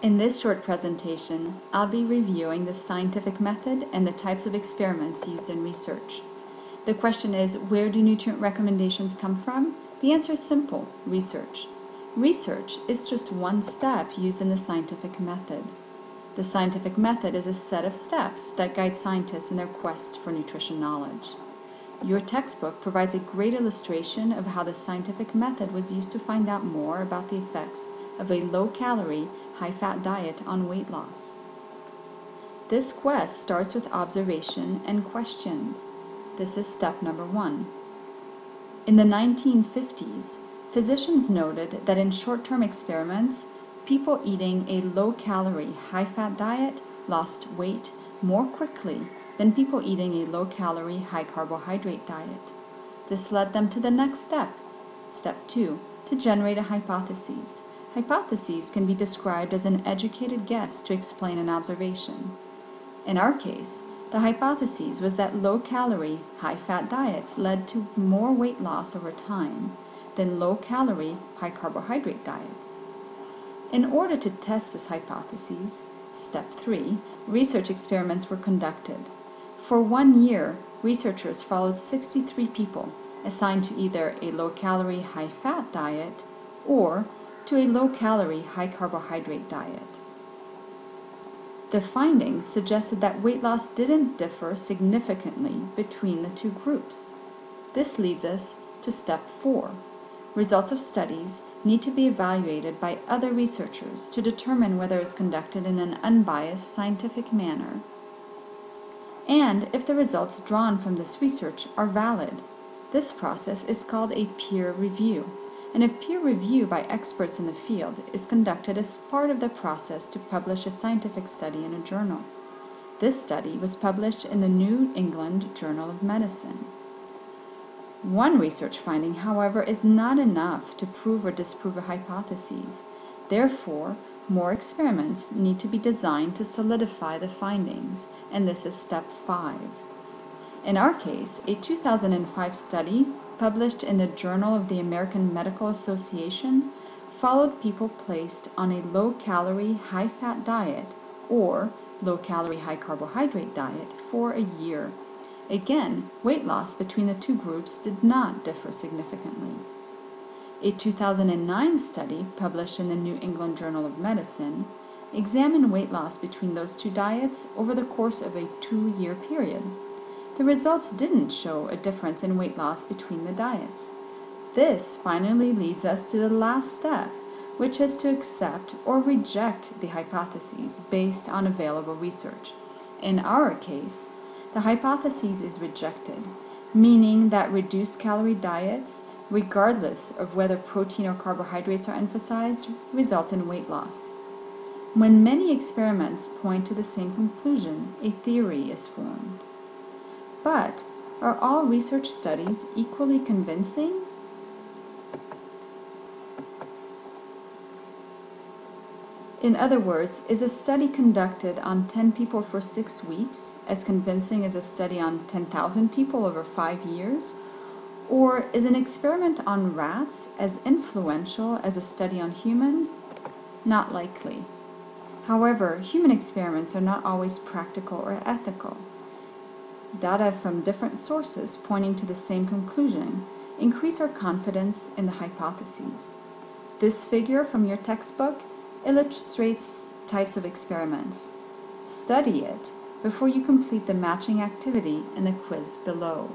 In this short presentation, I'll be reviewing the scientific method and the types of experiments used in research. The question is, where do nutrient recommendations come from? The answer is simple: research. Research is just one step used in the scientific method. The scientific method is a set of steps that guide scientists in their quest for nutrition knowledge. Your textbook provides a great illustration of how the scientific method was used to find out more about the effects of a low-calorie, high-fat diet on weight loss. This quest starts with observation and questions. This is step number 1. In the 1950s, physicians noted that in short-term experiments, people eating a low-calorie, high-fat diet lost weight more quickly than people eating a low-calorie, high-carbohydrate diet. This led them to the next step, step 2, to generate a hypothesis. Hypotheses can be described as an educated guess to explain an observation. In our case, the hypothesis was that low-calorie, high-fat diets led to more weight loss over time than low-calorie, high-carbohydrate diets. In order to test this hypothesis, step 3, research experiments were conducted. For 1 year, researchers followed 63 people assigned to either a low-calorie, high-fat diet or to a low-calorie, high-carbohydrate diet. The findings suggested that weight loss didn't differ significantly between the two groups. This leads us to step 4. Results of studies need to be evaluated by other researchers to determine whether it's conducted in an unbiased scientific manner, and if the results drawn from this research are valid. This process is called a peer review, and a peer review by experts in the field is conducted as part of the process to publish a scientific study in a journal. This study was published in the New England Journal of Medicine. One research finding, however, is not enough to prove or disprove a hypothesis. Therefore, more experiments need to be designed to solidify the findings, and this is step 5. In our case, a 2005 study published in the Journal of the American Medical Association followed people placed on a low-calorie, high-fat diet or low-calorie, high-carbohydrate diet for a year. Again, weight loss between the two groups did not differ significantly. A 2009 study published in the New England Journal of Medicine examined weight loss between those two diets over the course of a 2-year period. The results didn't show a difference in weight loss between the diets. This finally leads us to the last step, which is to accept or reject the hypotheses based on available research. In our case, the hypothesis is rejected, meaning that reduced calorie diets, regardless of whether protein or carbohydrates are emphasized, result in weight loss. When many experiments point to the same conclusion, a theory is formed. But are all research studies equally convincing? In other words, is a study conducted on 10 people for 6 weeks as convincing as a study on 10,000 people over 5 years? Or is an experiment on rats as influential as a study on humans? Not likely. However, human experiments are not always practical or ethical. Data from different sources pointing to the same conclusion increase our confidence in the hypotheses. This figure from your textbook illustrates types of experiments. Study it before you complete the matching activity in the quiz below.